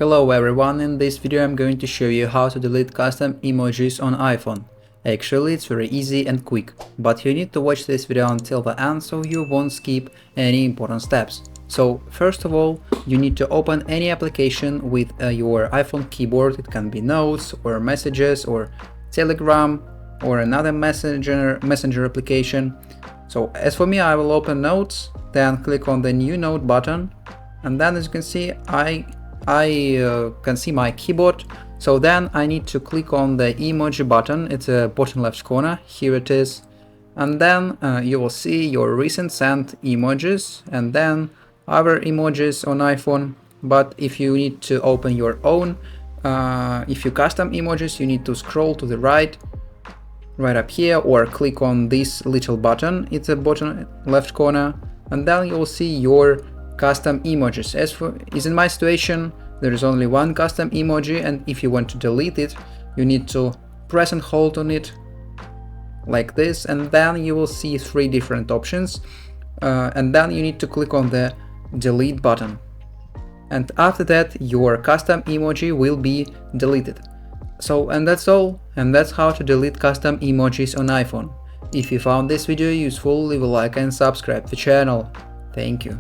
Hello everyone, in this video I'm going to show you how to delete custom emojis on iPhone. Actually, it's very easy and quick, but you need to watch this video until the end so you won't skip any important steps. So first of all, you need to open any application with your iPhone keyboard. It can be Notes or Messages or Telegram or another messenger application. So as for me, I will open Notes, then click on the New Note button, and then as you can see, I can see my keyboard. So then I need to click on the emoji button. It's a bottom left corner. Here it is. And then you will see your recent sent emojis and then other emojis on iPhone. But if you need to open your own, if you custom emojis, you need to scroll to the right up here, or click on this little button. It's a bottom left corner, and then you will see your custom emojis. As in my situation, there is only one custom emoji, and if you want to delete it, you need to press and hold on it like this, and then you will see three different options, and then you need to click on the delete button, and after that your custom emoji will be deleted. So, and that's all, and that's how to delete custom emojis on iPhone. If you found this video useful, leave a like and subscribe the channel. Thank you.